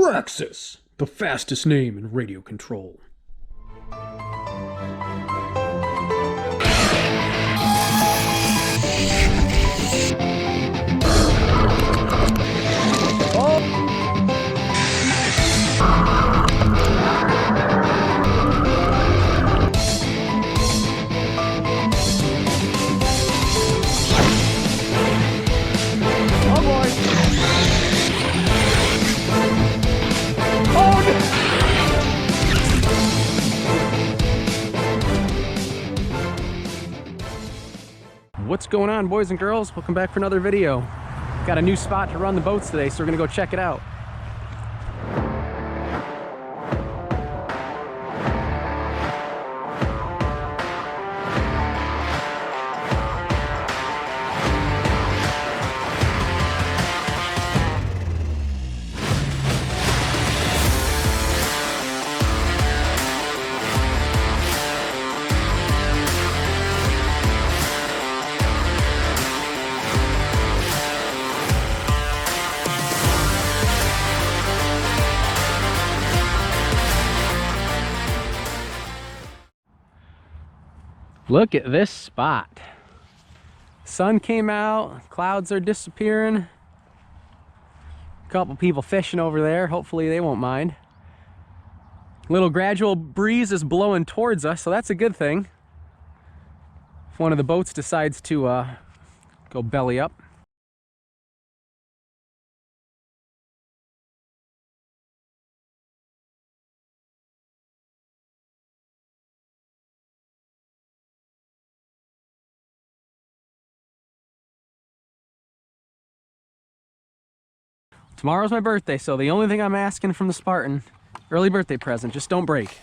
Praxis, the fastest name in radio control. What's going on, boys and girls? Welcome back for another video. Got a new spot to run the boats today, so we're gonna go check it out. Look at this spot. Sun came out, clouds are disappearing. A couple people fishing over there, hopefully they won't mind. Little gradual breeze is blowing towards us, so that's a good thing. If one of the boats decides to go belly up. Tomorrow's my birthday, so the only thing I'm asking from the Spartan, early birthday present, just don't break.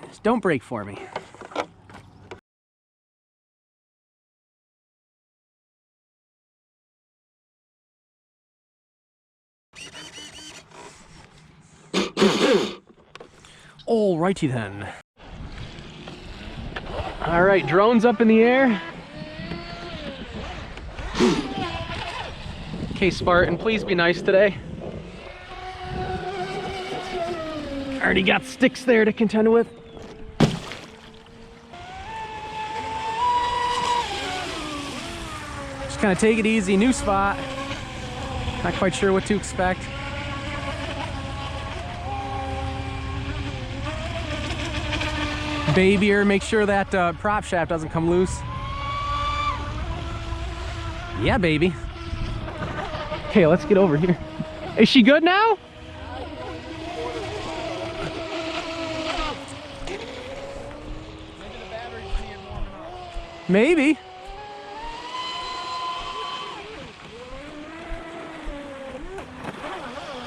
Just don't break for me. Alrighty then. Alright, drone's up in the air. Okay, Spartan, please be nice today. Already got sticks there to contend with. Just kind of take it easy, new spot. Not quite sure what to expect. Baby her, make sure that prop shaft doesn't come loose. Yeah, baby. Okay, let's get over here. Is she good now? Maybe.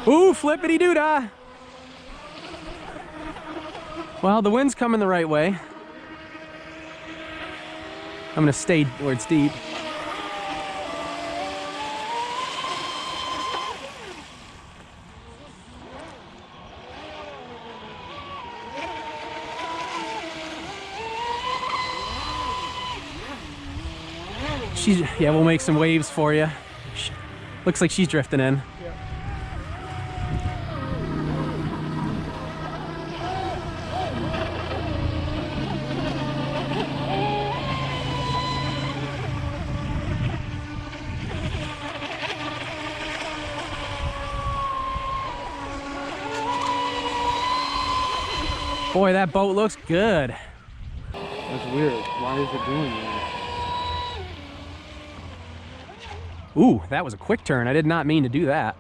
Ooh, flippity doo dah. Well, the wind's coming the right way. I'm gonna stay where it's deep. Yeah, we'll make some waves for you. Looks like she's drifting in. Yeah. Boy, that boat looks good. That's weird. Why is it doing that? Ooh, that was a quick turn. I did not mean to do that.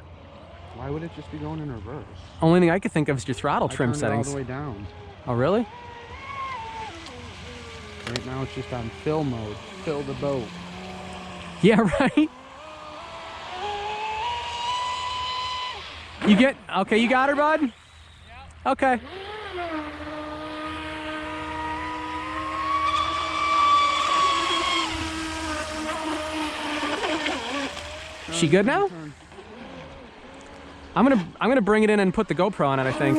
Why would it just be going in reverse? Only thing I could think of is your throttle trim settings. All the way down. Oh, really? Right now it's just on fill mode. Fill the boat. Yeah, right? You get... Okay, you got her, bud? Yeah. Okay. She good now? I'm gonna bring it in and put the GoPro on it, I think.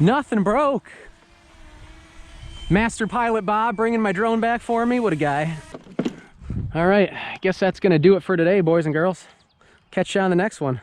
Nothing broke. Master Pilot Bob bringing my drone back for me. What a guy. All right, I guess that's gonna do it for today, boys and girls. Catch you on the next one.